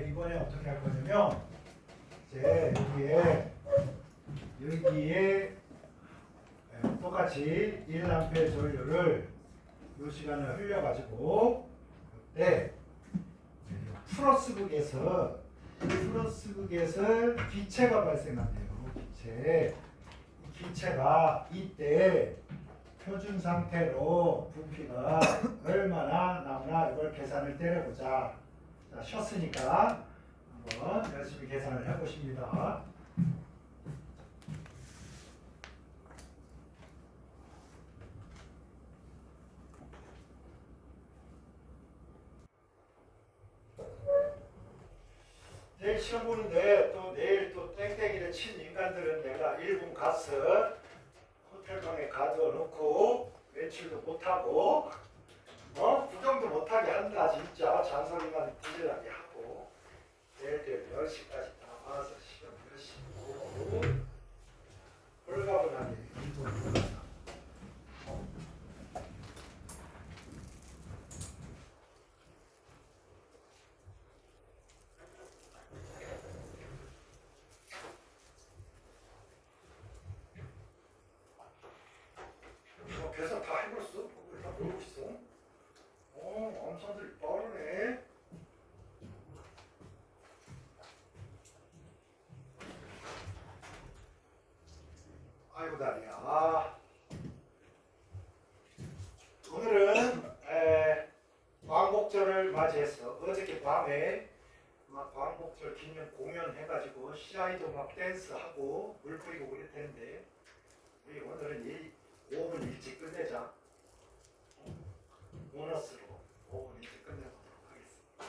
이번에 어떻게 할 거냐면 이제 여기에 똑같이 1A 전류를 이 시간을 흘려가지고 그때 플러스극에서 기체가 발생한대요. 기체. 이 기체가 이때 표준 상태로 부피가 얼마나 나오나 이걸 계산을 때려보자. 자, 쉬었으니까 한번 열심히 계산을 해보십니다. 내일 시험 보는데 또 내일 또 땡땡이를 친 인간들은 내가 1분 가스 호텔방에 가둬놓고 외출도 못하고 구경도 못하게 한다. 진짜 잔소리만 부지런하게 하고 내일 10시까지 나와서 시험 열심히 보고 홀가분하게 일본을 계산 다 해봤어? 그걸 다 보고 있어? 암산들이 빠르네. 아이고 다리야. 오늘은 광복절을 맞이해서 어저께 밤에 막 광복절 기념 공연해가지고 시아이도 막 댄스하고 물 뿌리고 그랬는데 우리 오늘은 5분 일찍 끝내자. 보너스로 5분 일찍 끝내보도록 하겠습니다.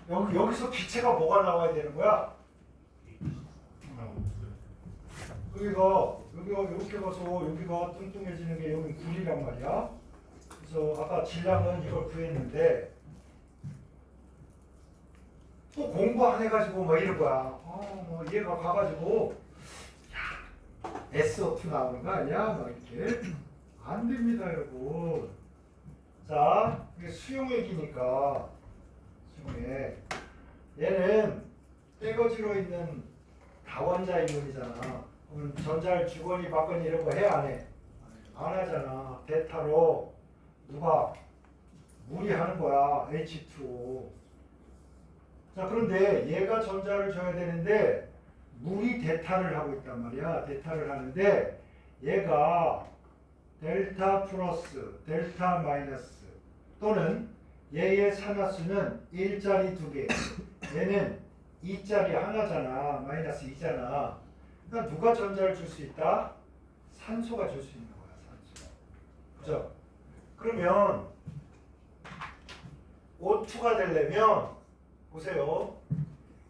여러분 여기서 기체가 뭐가 나와야 되는 거야? 여기가 이렇게 가서 여기가 뚱뚱해지는 게 여기 굴이란 말이야. 그래서 아까 질량은 이걸 구했는데 또 공부 안 해가지고 뭐 이런 거야. 얘가 가가지고 SO2 나오는 거 아니야? 막 이렇게 안 됩니다, 여러분. 자, 이게 수용액이니까 수용액. 얘는 떼거지로 있는 다원자 이온이잖아. 그럼 전자를 주거니 받거니 이런 거 해 안 해? 안 하잖아. 대타로 누가 물이 하는 거야. H2O. 자, 그런데 얘가 전자를 줘야 되는데 물이 대타를 하고 있단 말이야. 대타를 하는데 얘가 델타 플러스 델타 마이너스 또는 얘의 산화수는 1짜리 2개 얘는 2짜리 하나잖아. 마이너스 2잖아. 그러니까 누가 전자를 줄 수 있다? 산소가 줄 수 있는 거야. 산소. 그죠? 그러면 O2가 되려면 보세요.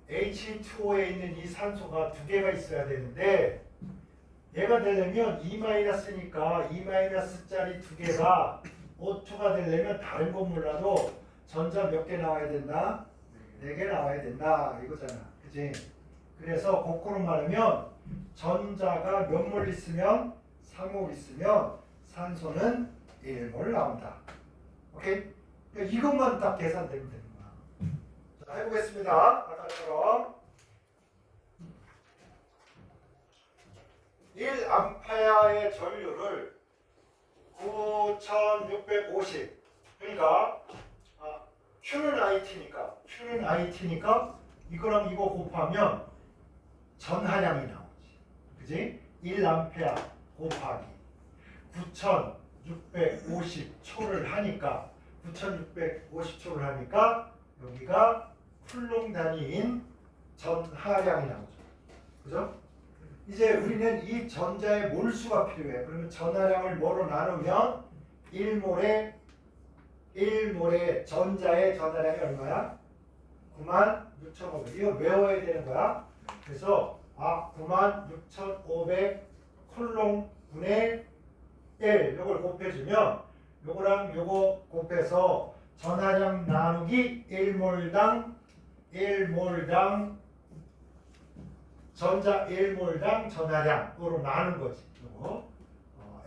H2O에 있는 이 산소가 2개가 있어야 되는데 얘가 되려면 E-니까 E-짜리 2개가 O2가 되려면 다른 건 몰라도 전자 몇 개 나와야 된다? 4개 나와야 된다 이거잖아. 그치? 그래서 거꾸로 말하면 전자가 몇 몰 있으면 3몰 있으면 산소는 1몰 나온다. 오케이? 그러니까 이것만 딱 계산되면 되는 거야. 자, 해보겠습니다. 아까처럼 1암페어의 전류를 9650 그러니까 Q는 IT니까 이거랑 이거 곱하면 전하량이 나오지. 그지? 1암페어 곱하기 9650초를 하니까 9650초를 하니까 여기가 쿨롱 단위인 전하량이 나오죠. 그죠? 이제 우리는 이 전자의 몰수가 필요해. 그러면 전하량을 뭐로 나누면 1몰에 전자의 전하량이 얼마야? 96,500. 이거 외워야 되는 거야. 그래서 96,500 쿨롱 분의 1 이걸 곱해주면 요거랑 요거 곱해서 전하량 나누기 1몰당 전자 1몰당 전하량으로 나눈 거지. 요거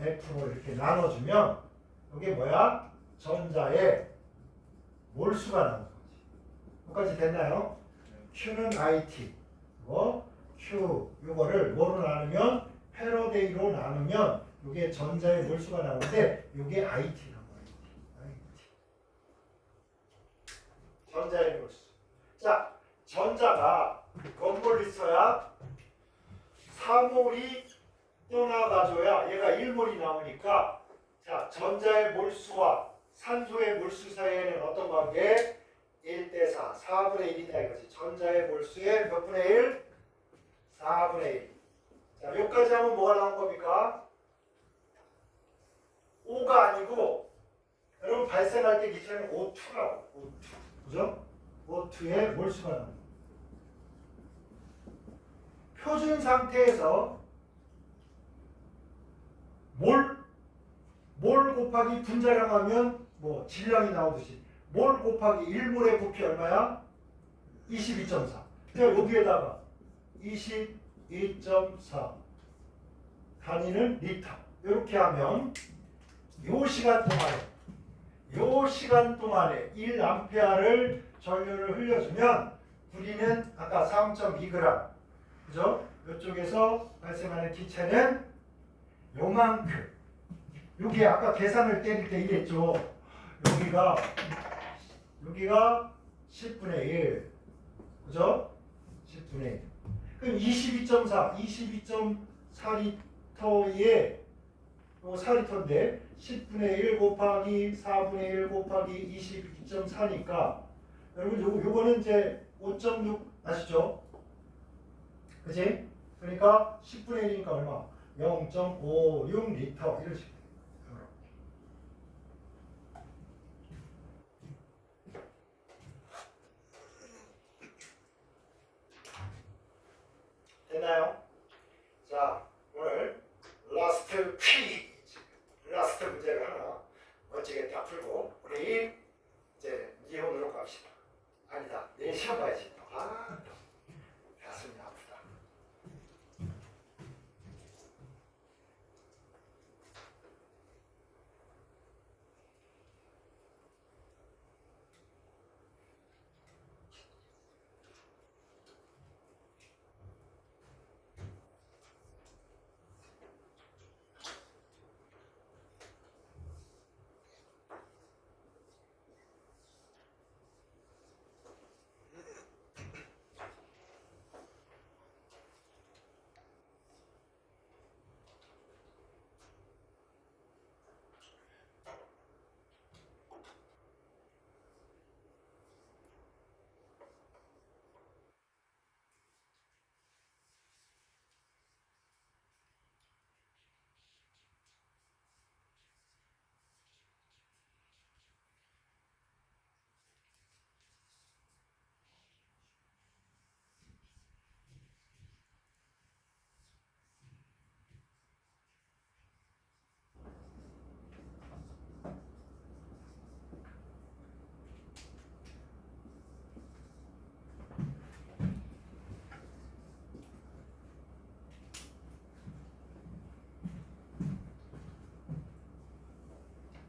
F로 이렇게 나눠주면 이게 뭐야? 전자의 몰수가 나오는 거지. 여기까지 됐나요? Q는 IT 이거 Q 요거를 뭐로 나누면 패러데이로 나누면 이게 전자의 몰수가 나오는데 이게 IT라고. IT. 전자의 몰수. 자, 전자가 몇 몰 있어야 4몰이 떠나가줘야 얘가 1몰이 나오니까 자, 전자의 몰수와 산소의 몰수 사이에는 어떤 관계? 1대4, 4분의 1이다 이거지. 전자의 몰수의 몇 분의 1? 4분의 1. 자, 여기까지 하면 뭐가 나온 겁니까? O가 아니고 여러분 발생할 때 기체는 O2라고. O2. 그죠? O2의 몰수가 나옵니다. 표준 상태에서 몰 곱하기 분자량 하면 뭐 질량이 나오듯이 몰 곱하기 1몰의 부피 얼마야? 22.4. 그냥 여기에다가 22.4 단위는 리터. 이렇게 하면 요 시간 동안에 1암페어를 전류를 흘려주면 우리는 아까 3.2g 그죠? 이쪽에서 발생하는 기체는 요만큼. 여기 아까 계산을 때릴 때 이랬죠. 여기가 10분의 1. 그죠? 10분의 1. 그럼 22.4리터에 4리터인데 10분의 1 곱하기 4분의 1 곱하기 22.4니까 여러분 요거는 이제 5.6 아시죠? 그치? 그러니까 10분의 1이니까 얼마? 0.56리터 이런 식으로. 됐나요? 자, 오늘 라스트 문제를 하나 멋지게 다 풀고 우리 이제 이혼으로 갑시다. 아니다, 내일 시험 봐야지. 가슴이 아프다.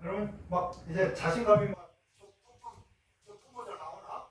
그러면 막 이제 자신감이 막 좀 뿜어져 나오나?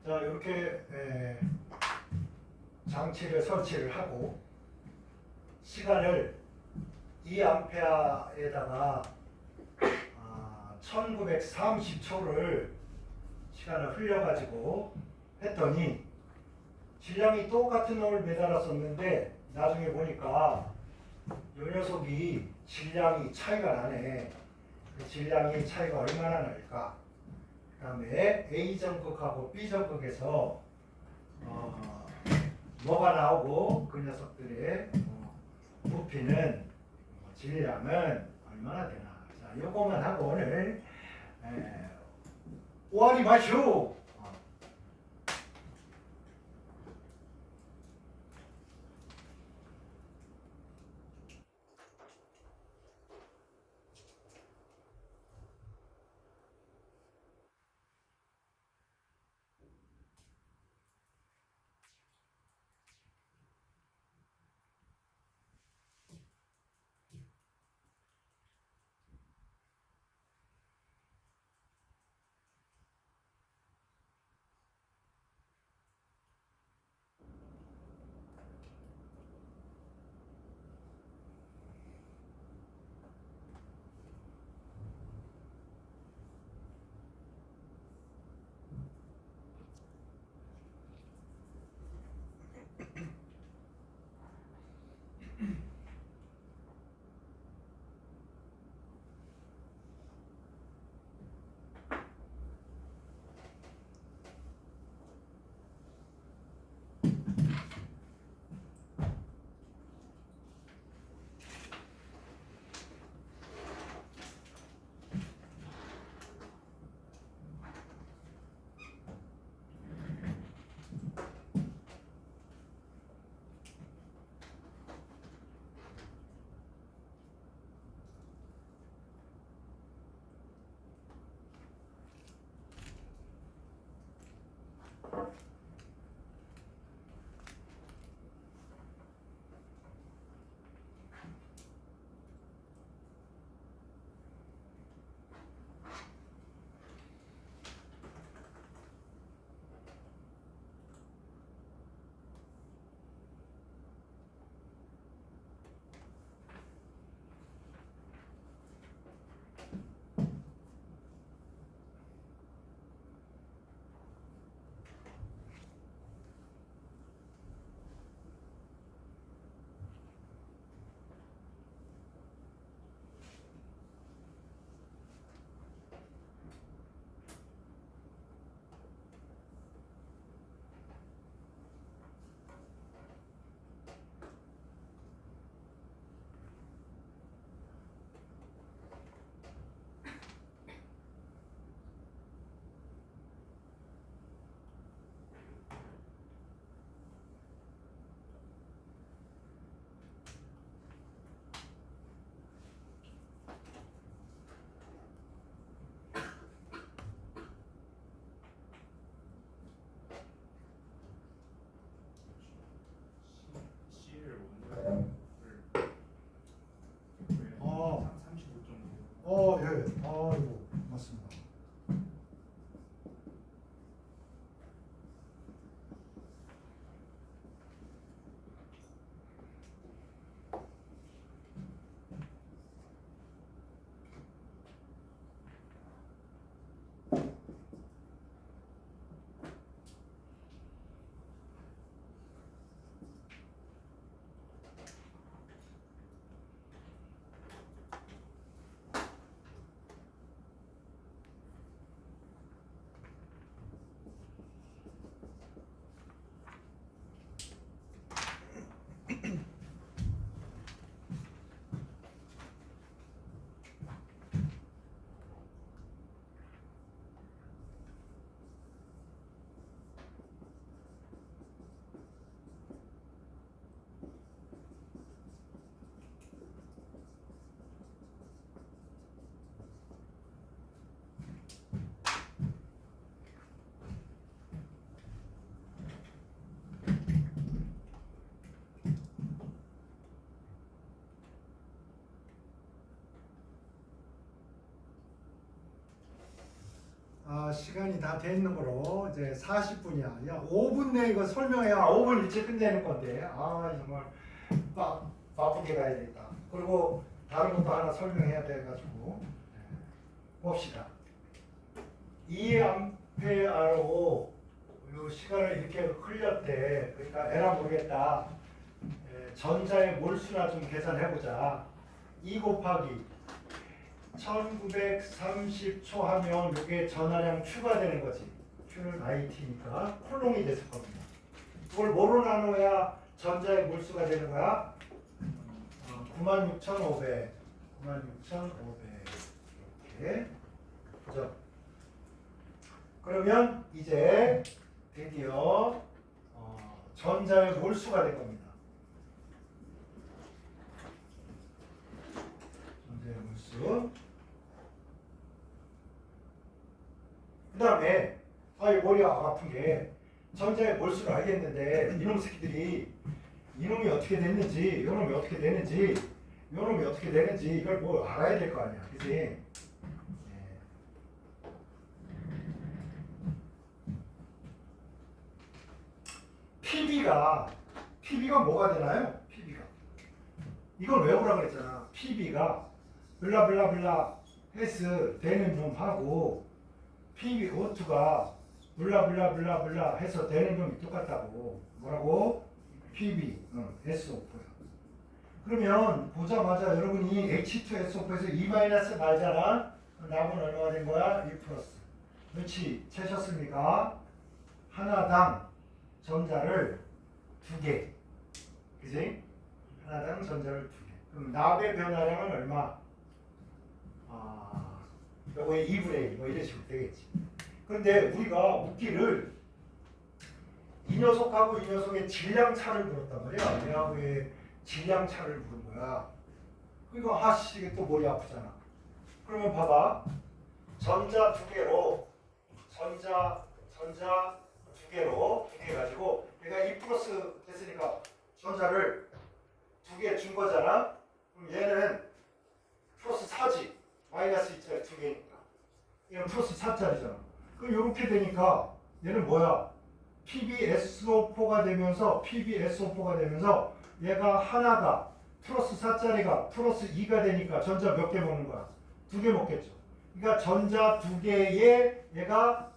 자, 이렇게 장치를 설치를 하고 시간을 2A에다가 1930초를 시간을 흘려가지고 했더니 질량이 똑같은 놈을 매달았었는데 나중에 보니까 이 녀석이 질량이 차이가 나네. 그 질량이 차이가 얼마나 날까? 그 다음에 A 전극하고 B 전극에서 뭐가 나오고 그 녀석들의 부피는 질량은 얼마나 되나. 자, 요거만 하고 오늘 오하리 마쇼. 시간이 다 됐는 거로 이제 40분이야. 야, 5분 내에 이거 설명해야 5분 일찍 끝내는 건데. 정말 바쁘게 가야 되겠다. 그리고 다른 것도 하나 설명해야 돼가지고 봅시다. 2A로 이 시간을 이렇게 흘렸대. 그러니까 에라 모르겠다. 전자의 몰수나 좀 계산해보자. 2 곱하기 1930초 하면 이게 전하량 추가되는 거지. Q는 IT니까 콜롱이 됐을 겁니다. 이걸 뭐로 나눠야 전자의 몰수가 되는 거야? 96,500 이렇게. 그죠? 그러면 이제 드디어 전자의 몰수가 될 겁니다. 전자의 몰수. 그 다음에 머리가 아픈 게 전자의 몰수를 알겠는데 이놈 새끼들이 이놈이 어떻게 됐는지 요놈이 어떻게 되는지 요놈이 어떻게 되는지 이걸 뭐 알아야 될 거 아니야. 그치? PB가 뭐가 되나요? PB가 이걸 외우라 그랬잖아. PB가 블라블라블라 해서 되는 놈하고 PbO2가 블라블라블라블라 해서 되는 놈이 똑같다고. 뭐라고? PB SO4야. 그러면 보자마자 여러분이 H2SO4에서 E- 말잖아. 나무는 얼마가 된 거야? 1 플러스. 그렇지? 채셨습니까? 하나당 전자를 2개. 그지? 하나당 전자를 2개. 그럼 납의 변화량은 얼마? 요거의 2분의 1. 뭐 이런 식으로 되겠지. 그런데 우리가 묻기를 이 녀석하고 이 녀석의 질량 차를 물었단 말이야. 얘하고의 질량 차를 물은 거야. 그러니까 이게 또 머리 아프잖아. 그러면 봐봐. 전자 2개로 전자 2개로 2개 가지고 얘가 2 플러스 됐으니까 전자를 2개 준 거잖아. 그럼 얘는 플러스 4지. 마이너스 2짜리 2개니까. 얘는 플러스 4짜리잖아. 그럼 이렇게 되니까 얘는 뭐야? PbSO4가 되면서 얘가 하나가 플러스 4짜리가 플러스 2가 되니까 전자 몇 개 먹는 거야? 2개 먹겠죠. 그러니까 전자 2개에 얘가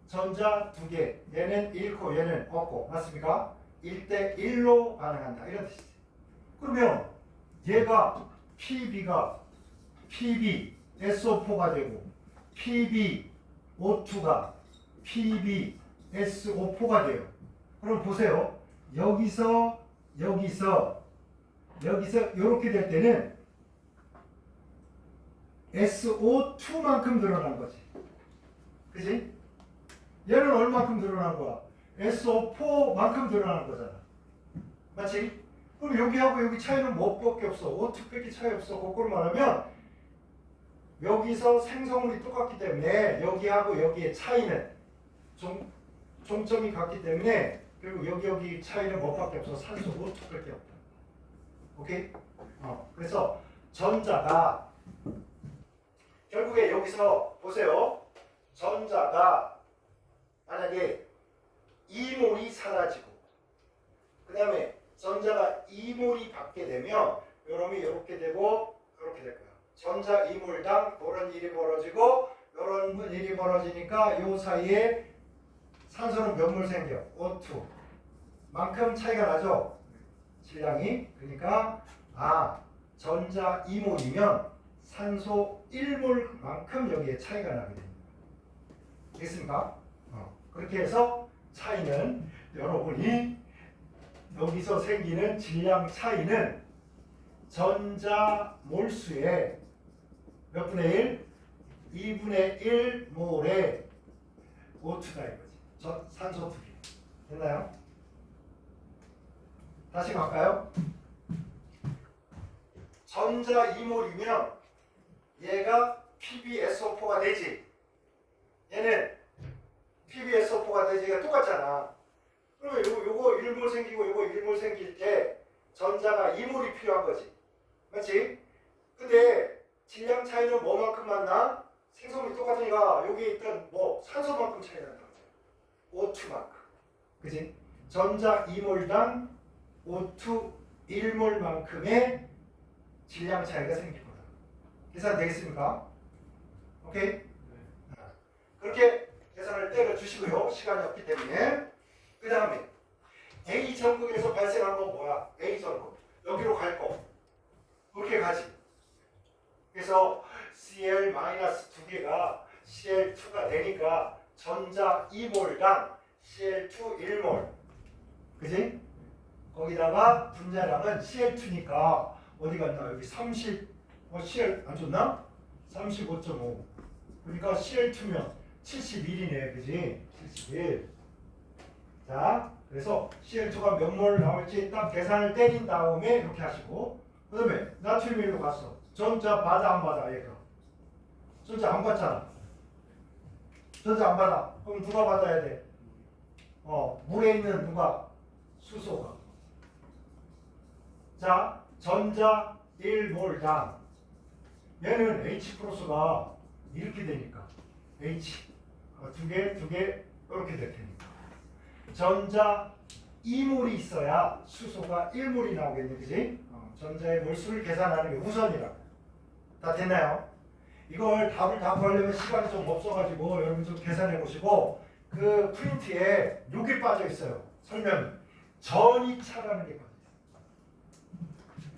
전자 2개, 얘는 1코, 얘는 없고, 맞습니까? 1대 1로 반응한다. 이런 뜻이지. 그러면 얘가 PbSO4가 되고 PbO2가 PbSO4가 돼요. 그럼 보세요. 여기서 이렇게 될 때는 SO2만큼 늘어난 거지. 그지? 얘는 얼마큼 늘어난 거야? SO4만큼 늘어난 거잖아. 맞지? 그럼 여기하고 여기 차이는 뭐밖에 없어. O2 빼기 차이 없어. 거꾸로 말하면 여기서 생성물이 똑같기 때문에 여기하고 여기의 차이는 종점이 같기 때문에 그리고 여기 차이는 뭐밖에 없어. 산소 O2 밖에 없다. 오케이? 그래서 전자가 결국에 여기서 보세요. 전자가 만약에 2몰이 사라지고 그 다음에 전자가 2몰이 받게 되면 요놈이 이렇게 되고 이렇게 될 거야. 전자 2몰당 이런 일이 벌어지고 이런 일이 벌어지니까 요 사이에 산소는 몇 몰 생겨? O2 만큼 차이가 나죠? 질량이. 그러니까 전자 2몰이면 산소 1몰만큼 여기에 차이가 나게 됩니다. 됐습니까? 그렇게 해서 차이는 여러분이 여기서 생기는 질량 차이는 전자 몰수의 몇 분의 1? 2분의 1 몰의 O2다 이거지. 산소 2개. 됐나요? 다시 갈까요? 전자 2몰이면 얘가 PbSO4가 되지. 얘는 PbSO4가 되지. 얘가 똑같잖아. 그러면 요거 1몰 생기고 요거 1몰 생길 때 전자가 2몰이 필요한 거지. 맞지? 근데 질량 차이는 뭐만큼 만나? 생성률이 똑같으니까 여기 일단 뭐 산소만큼 차이 난다. O2만큼. 그지? 전자 2몰당 O2 1몰만큼의 질량 차이가 생길 거다. 계산 되겠습니까? 오케이? 그렇게 계산을 때려 주시고요. 시간이 없기 때문에. 그 다음에 A 전극에서 발생한 건 뭐야? A 전극. 여기로 갈 거. 그렇게 가지. 그래서 Cl 두 개가 Cl2가 되니까 전자 2몰당 Cl2 1몰. 그지? 거기다가 분자량은 Cl2니까 어디 갔나? 여기 30. Cl 안 줬나? 35.5. 그러니까 Cl2면 71이네. 그지? 71. 자, 그래서 Cl2가 몇 몰 나올지 딱 계산을 때린 다음에 이렇게 하시고, 그 다음에 나트륨 1로 갔어. 전자 받아 안 받아? 얘가 전자 안 받잖아. 전자 안 받아. 그럼 누가 받아야 돼? 물에 있는 누가? 수소가. 자, 전자 1몰당 얘는 H 플러스가 이렇게 되니까 H 두 개 이렇게 될 테니까 전자 2몰이 있어야 수소가 1몰이 나오겠네. 그지? 전자의 몰수를 계산하는 게 우선이라. 다 됐나요? 이걸 답을 다 구하려면 시간이 좀 없어가지고 여러분 좀 계산해 보시고, 그 프린트에 여기 빠져 있어요. 설명. 전이차라는 게 빠져 있어요.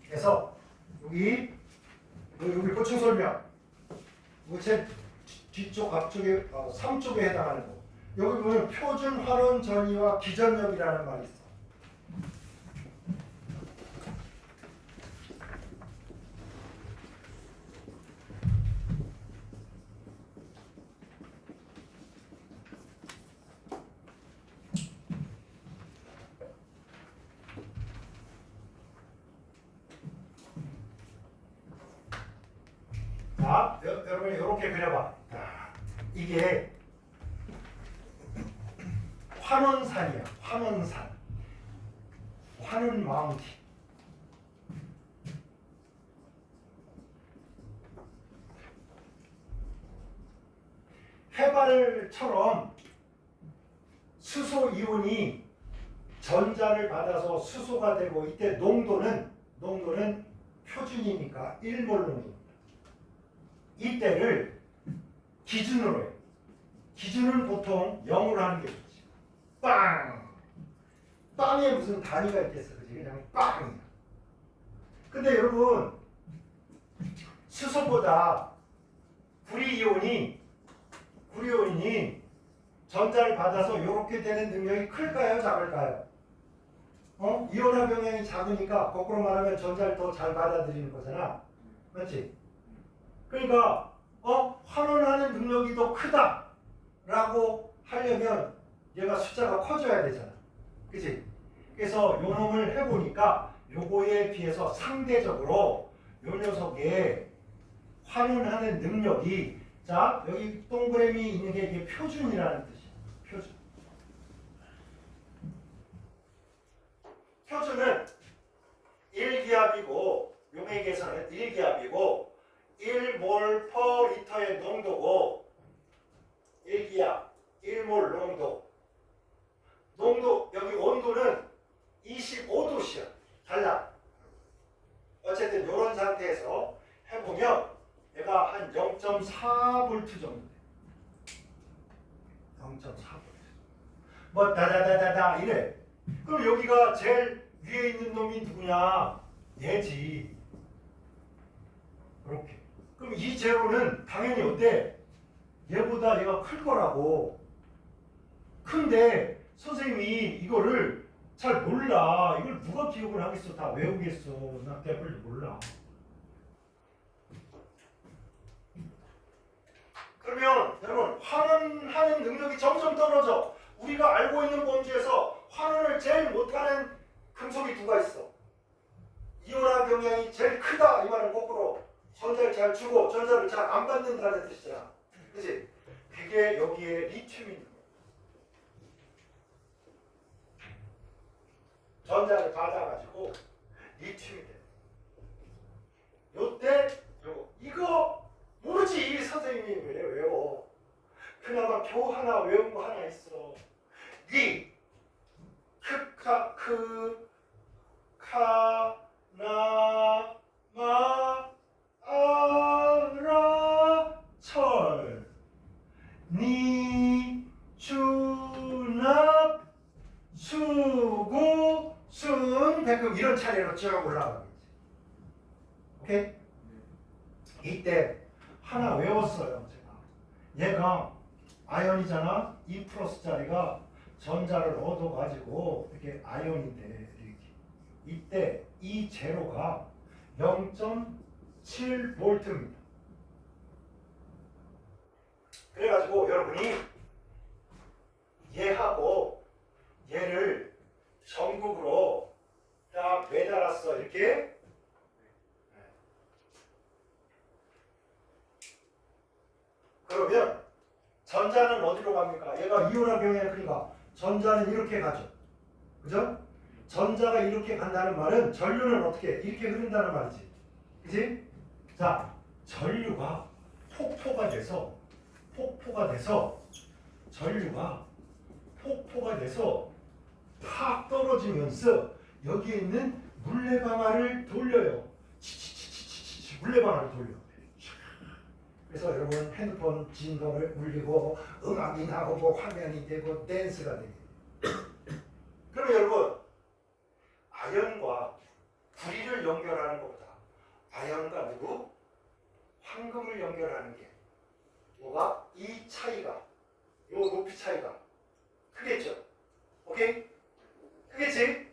그래서 여기 보충 설명. 제 뒤쪽 앞쪽에 3쪽에 해당하는 거. 여기 보면 표준 환원 전이와 기전력이라는 말이 있어. 자, 여러분이 이렇게 그려봐. 이게 환원산이야. 환원산. 환원 마운틴. 해발처럼 수소 이온이 전자를 받아서 수소가 되고, 이때 농도는 표준이니까 1몰 농도입니다. 이때를 기준으로 해요. 기준은 보통 0으로 하는 게 좋지. 빵! 빵에 무슨 단위가 있겠어. 그지? 그냥 빵이야. 근데 여러분, 수소보다 구리이온이 전자를 받아서 이렇게 되는 능력이 클까요? 작을까요? 이온화 병량이 작으니까 거꾸로 말하면 전자를 더 잘 받아들이는 거잖아. 맞지? 그러니까 환원하는 능력이 더 크다라고 하려면 얘가 숫자가 커져야 되잖아. 그치? 그래서 요 놈을 해보니까 요거에 비해서 상대적으로 요 녀석의 환원하는 능력이, 자, 여기 동그라미 있는 게 이게 표준이라는 뜻이야. 표준. 표준은 1기압이고, 용액에서는 1기압이고 1몰 퍼 리터의 농도고, 1기압 1몰 농도 여기 온도는 25도씨야. 달라. 어쨌든 이런 상태에서 해보면 얘가 한 0.4V 정도 돼. 0.4V. 뭐 다다다다다 이래. 그럼 여기가 제일 위에 있는 놈이 누구냐? 얘지. 이렇게. 그럼 이 제로는 당연히 어때? 얘보다 얘가 클 거라고. 근데 선생님이 이거를 잘 몰라. 이걸 누가 기억을 하겠어? 다 외우겠어. 나 대별 몰라. 그러면 여러분, 환원하는 능력이 점점 떨어져. 우리가 알고 있는 범주에서 환원을 제일 못하는 금속이 누가 있어? 이온화 병량이 제일 크다. 이 말은 거꾸로 전자를 잘 주고 전자를 잘 안 받는다는 뜻이잖아. 그치? 그게 여기에 리튬이 있는 거야. 전자를 받아가지고 리튬이 돼. 요때 이거 모르지 선생님이. 왜 그나마 교 하나 외운 거 하나 있어. 니, 나, 마, 라, 철. 니, 주납, 수고, 순, 백금 이런 차례로 쭉 올라가겠지. 오케이? 이때 하나 외웠어요. 제가. 얘가 아연이잖아. 2 플러스 자리가 전자를 얻어가지고 이렇게 아연이 돼. 이렇게. 이때 이 제로가 0.7V입니다. 그래가지고 여러분이 얘하고 얘를 전극으로 딱 매달았어. 이렇게. 그러면 전자는 어디로 갑니까? 얘가 이온화 병에 그러니까 전자는 이렇게 가죠. 그죠? 전자가 이렇게 간다는 말은 전류는 어떻게 이렇게 흐른다는 말이지. 그지? 자, 전류가 폭포가 돼서 전류가 폭포가 돼서 팍 떨어지면서 여기에 있는 물레방아를 돌려요. 치치치치치치 물레방아를 돌려. 그래서 여러분 핸드폰 진동을 울리고 음악이 나오고 화면이 되고 댄스가 되게. 그러면 여러분 아연과 구리를 연결하는 것보다 아연과 누구? 황금을 연결하는 게 뭐가? 이 차이가 요 높이 차이가 크겠죠? 오케이? 크겠지?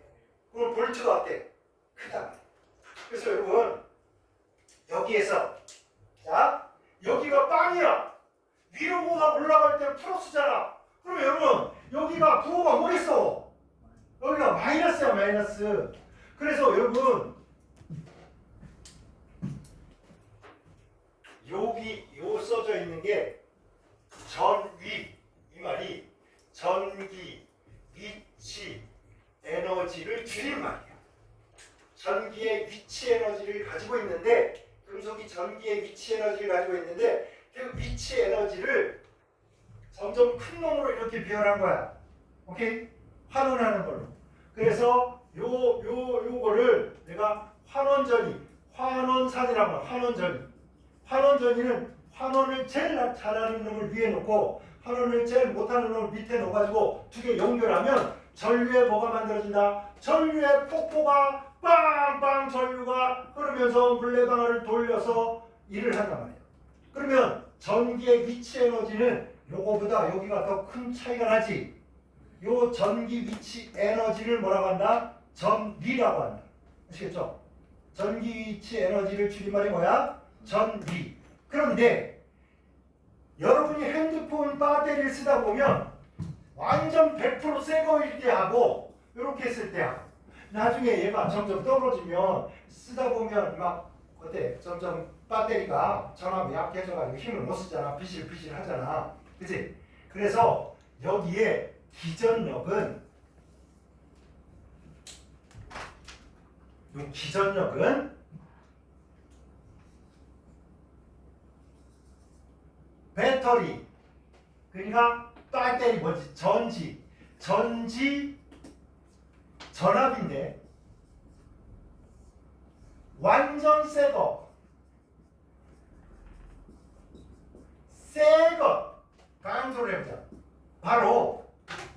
그럼 볼트가 어때? 크다. 그래서 여러분 여기에서 자 여기가 빵이야. 위로 뭐가 올라갈 때 플러스잖아. 그러면 여러분 여기가 부호가 뭐겠어? 여기가 마이너스야 마이너스. 그래서 여러분 여기 요 써져 있는 게 전위 이 말이 전기, 위치, 에너지를 줄인 말이야. 전기의 위치 에너지를 가지고 있는데 금속이 전기의 위치 에너지를 가지고 있는데 그 위치 에너지를 점점 큰 놈으로 이렇게 표현한 거야. 오케이? 환원하는 걸로. 그래서 요거를 내가 환원산이라고 해. 환원전이는 환원을 제일 잘하는 놈을 위에 놓고 환원을 제일 못하는 놈을 밑에 놓아가지고 두 개 연결하면 전류에 뭐가 만들어진다? 전류의 폭포가 빵빵 전류가 흐르면서 물레방아를 돌려서 일을 한단 말이에요. 그러면 전기의 위치 에너지는 요거보다 여기가 더 큰 차이가 나지. 요 전기 위치 에너지를 뭐라고 한다? 전위라고 한다. 아시겠죠? 전기 위치 에너지를 줄임말이 뭐야? 전위. 그런데 여러분이 핸드폰 배터리를 쓰다 보면 완전 100% 새 거일 때 하고 이렇게 했을 때 하고 나중에 얘가 점점 떨어지면 쓰다 보면 막 어때? 점점 배터리가 전압이 약해져가지고 힘을 못 쓰잖아. 비실비실 하잖아. 그치? 그래서 여기에 기전력은 배터리 그러니까 배터리 뭐지? 전지 전압인데 완전 새거 강조를 해보자. 바로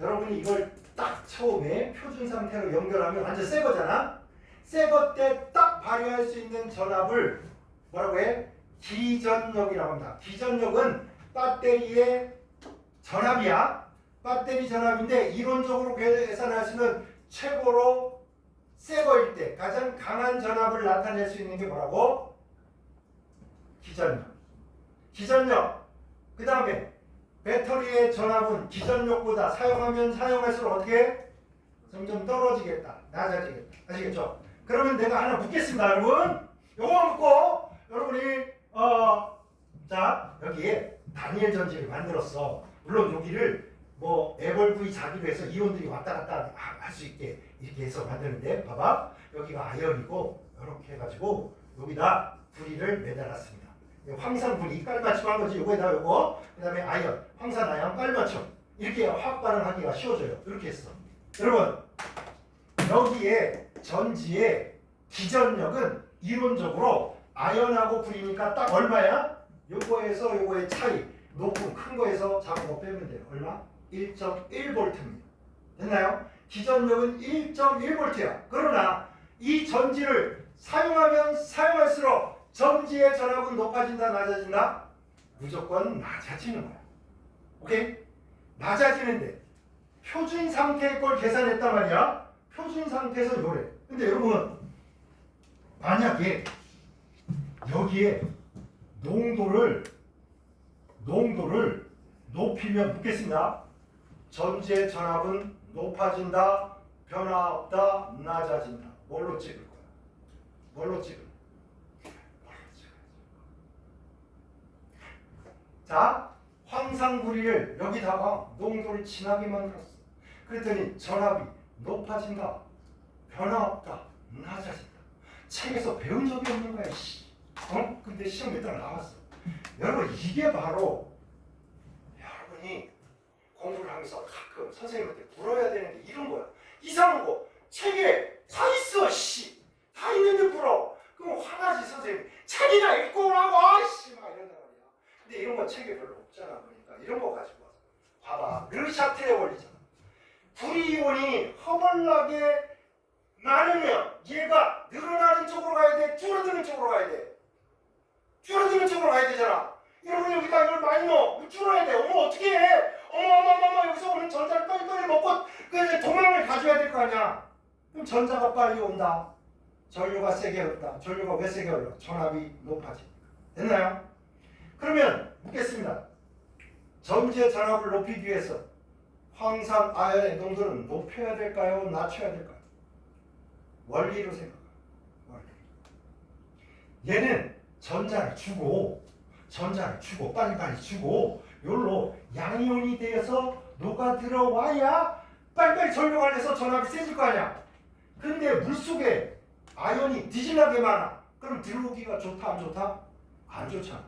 여러분이 이걸 딱 처음에 표준 상태로 연결하면 완전 새거잖아. 새거 때 딱 발휘할 수 있는 전압을 뭐라고 해? 기전력이라고 합니다. 기전력은 배터리의 전압이야. 배터리 전압인데 이론적으로 계산하시면 최고로 새 거일 때 가장 강한 전압을 나타낼 수 있는 게 뭐라고? 기전력. 그 다음에 배터리의 전압은 기전력보다 사용하면 사용할수록 어떻게? 점점 떨어지겠다. 낮아지겠다. 아시겠죠? 그러면 내가 하나 묻겠습니다, 여러분. 요거 묻고 여러분이 자 여기에 다니엘 전지를 만들었어. 물론 여기를 뭐 에벌브이 자기로 해서 이온들이 왔다 갔다 할 수 있게 이렇게 해서 만드는데 봐봐 여기가 아연이고 이렇게 해가지고 여기다 구리를 매달았습니다. 황산분이 깔맞춤한 거지. 요거에다 요거, 그 다음에 아연, 황산 아연 깔맞춤. 이렇게 화학 반응하기가 쉬워져요. 이렇게 했어. 여러분, 여기에 전지의 기전력은 이론적으로 아연하고 불이니까 딱 얼마야? 요거에서 요거의 차이, 높은 큰 거에서 작은 거 빼면 돼요. 얼마? 1.1V입니다. 됐나요? 기전력은 1.1V야. 그러나 이 전지를 사용하면 사용할수록 전지의 전압은 높아진다, 낮아진다? 무조건 낮아지는 거야. 오케이? 낮아지는데 표준 상태의 걸 계산했단 말이야. 표준 상태에서 요래. 근데 여러분, 만약에 여기에 농도를 높이면 묻겠습니다. 전지의 전압은 높아진다, 변화 없다, 낮아진다. 뭘로 찍을 거야? 뭘로 찍을 거야? 자, 황산구리를 여기다가 농도를 진하게 만들었어. 그랬더니 전압이 높아진다, 변화 없다, 낮아진다. 책에서 배운 적이 없는 거야, 씨. 근데 시험에 따라 나왔어. 여러분, 이게 바로 여러분이 공부를 하면서 가끔 선생님한테 물어야 되는데 이런 거야. 이상한 거 책에 다 있어, 씨. 다 있는데 물어. 그럼 화나지 선생님. 책이나 읽고 오라고, 아씨, 막 이런단 말이야. 근데 이런 거 책에 별로 없잖아. 그러니까 이런 거 가지고 와서 봐봐. 르샤트에 걸리잖아. 불이온이 허벌나게 많으면 얘가 늘어나는 쪽으로 가야 돼, 줄어드는 쪽으로 가야 돼. 줄어드는 쪽으로 가야 되잖아. 여러분, 여기다 이걸 많이 넣어. 줄어야 돼. 어떻게 해? 어머, 여기서 오늘 전자를 빨리 먹고 그 도망을 가져야 될 거 아니야. 그럼 전자가 빨리 온다. 전류가 세게 흐른다. 전류가 왜 세게 흘러? 전압이 높아지니까. 됐나요? 그러면 묻겠습니다. 전지의 전압을 높이기 위해서 황산 아연의 농도는 높여야 될까요? 낮춰야 될까요? 원리로 생각해. 원리. 얘는 전자를 주고 빨리 주고 요로 양이온이 되어서 녹아 들어와야 빨리빨리 전류가 돼서 전압이 세질 거 아니야. 근데 물속에 아연이 뒤질나게 많아. 그럼 들어오기가 좋다, 안 좋다? 안 좋잖아.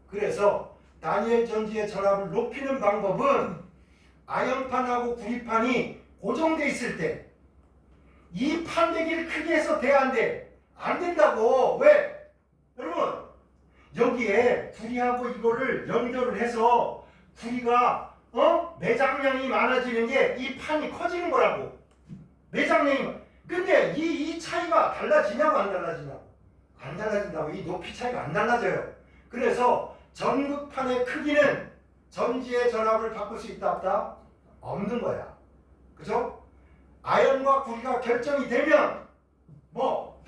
그래서 다니엘 전지의 전압을 높이는 방법은 아연판하고 구리판이 고정돼 있을 때 이 판대기를 크게 해서 돼, 안 돼? 안 된다고. 왜? 여러분, 여기에 구리하고 이거를 연결을 해서 구리가 매장량이 많아지는 게 이 판이 커지는 거라고. 매장량이. 근데 이 차이가 달라지냐고 안 달라지냐고? 안 달라진다고. 이 높이 차이가 안 달라져요. 그래서 전극판의 크기는 전지의 전압을 바꿀 수 있다, 없다? 없는 거야. 그죠? 아연과 구리가 결정이 되면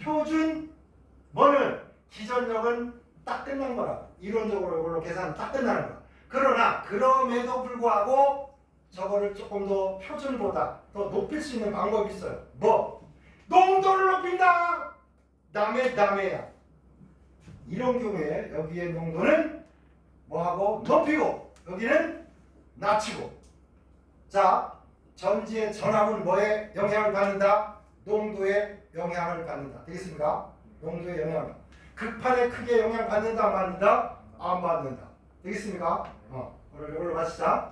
표준 기전력은 딱 끝난 거라. 이론적으로 이걸로 계산은 딱 끝나는 거야. 그러나 그럼에도 불구하고 저거를 조금 더 표준보다 더 높일 수 있는 방법이 있어요. 농도를 높인다. 다메야. 이런 경우에 여기에 농도는 뭐하고 높이고 여기는 낮추고. 자, 전지의 전압은 뭐에 영향을 받는다? 농도에 영향을 받는다. 되겠습니까? 농도에 영향을 받는다. 극판의 크기에 영향을 받는다, 안 받는다? 안 받는다. 되겠습니까? 오늘 이걸로 마치자.